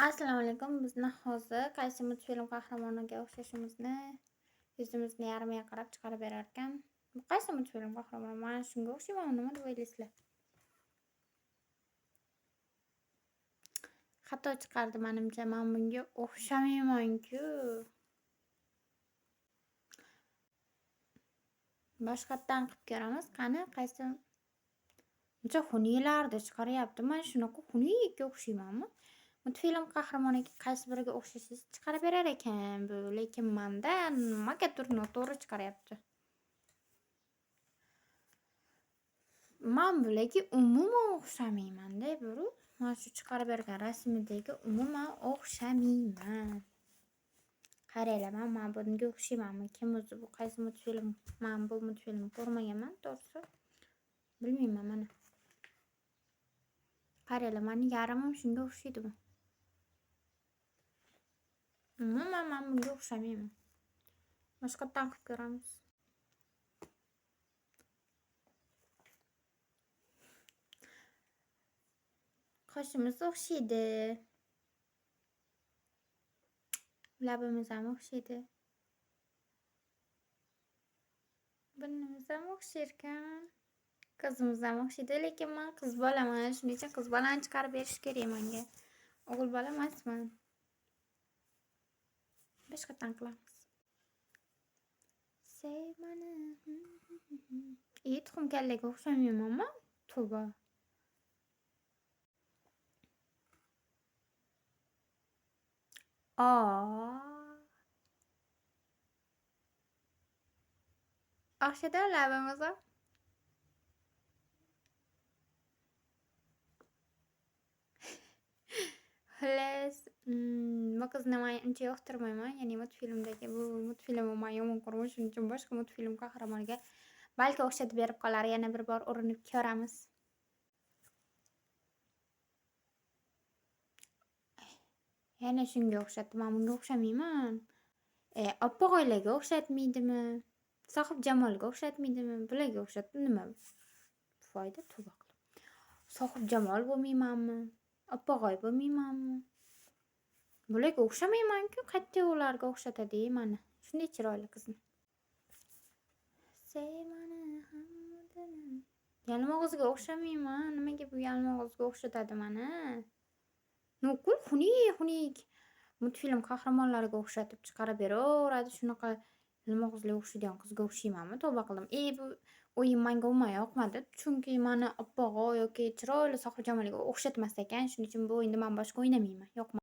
Assalomu alaykum. Bizni hozir qaysi multfilm qahramoniga o'xshashimizni yuzimizni yarmiga qarab chiqarib berar ekan. Bu qaysi multfilm qahramoni? Mana shunga o'xshaymanmi? Nima deb o'ylaysizlar? Xato chiqardi menimcha. Men bunga o'xshamayman-ku. Boshqatdan qilib ko'ramiz. Qani qaysi buncha xuniylarni chiqaryapti. Men shunaqa xuniyga o'xshaymanmi? Multfilm qahramoniga qaysi biriga o'xshasangiz chiqarib berar ekan bu, lekin menda nimagadir noto'g'ri chiqaryapti. Men bularga umuman o'xshamayman-da, bu. Men shu chiqarib bergan rasmidagi umuman o'xshamayman. Qaranglar, men bunga o'xshaymanmi? Kim o'zi bu qaysi multfilm? Men bu multfilmni ko'rmaganman, to'g'risi. Bilmayman mana. Qaranglar, mening yarimim shunga o'xshaydimi? Umuman men bunga o'xshamayman. Boshqatdan qilib ko'ramiz. Qoshimiz o'xshaydi. Labimiz ham o'xshaydi. Burnimiz ham o'xshar ekan. Qizimiz ham o'xshaydi, lekin men qiz bolaman. Shuning uchun qiz bolani chiqarib berish kerak menga. O'g'il bola emasman. Boshqatdan qilamiz. Sev meni. Tuxum kallaga o'xshamaymanmi? Tavba. O'xshaydi labimiz ham. Xullas, bu qizni men uncha yoqtirmayman. Ya'ni multfilmdagi bu multfilmni men yomon ko'raman. Shuning uchun boshqa multfilm qahramoniga balki o'xshatib berib qolar. Yana bir bor urinib ko'ramiz. Yana shunga o'xshatdi. Men bunga o'xshamayman. Oppoq oilaga o'xshatmaydimi? Sohib Jamolga o'xshatmaydimi? Bularga o'xshatdi. Nima foyda? Tavba qilib. Sohib Jamol bo'lmaymanmi? Oppoq oy bo'lmaymanmi? Bularga o'xshamayman-ku. Qayerda ularga o'xshatadi meni? Shunday chiroyli qizni. Sev meni hammadan. Yalmog'izga o'xshamayman. Nimaga bu yalmog'izga o'xshatadi meni? Nuqul xunik multfilm qahramonlariga o'xshatib chiqarib beraveradi. Shunaqa yalmog'izlarga o'xshaydigan qizga o'xshaymanmi? Tavba qildim. Bu o'yin menga umuman yoqmadi. Chunki meni oppoq yoki chiroyli Sohib Jamolga o'xshatmas ekan. Shuning uchun bu o'yinni men boshqa o'ynamayman. Yoqmadi.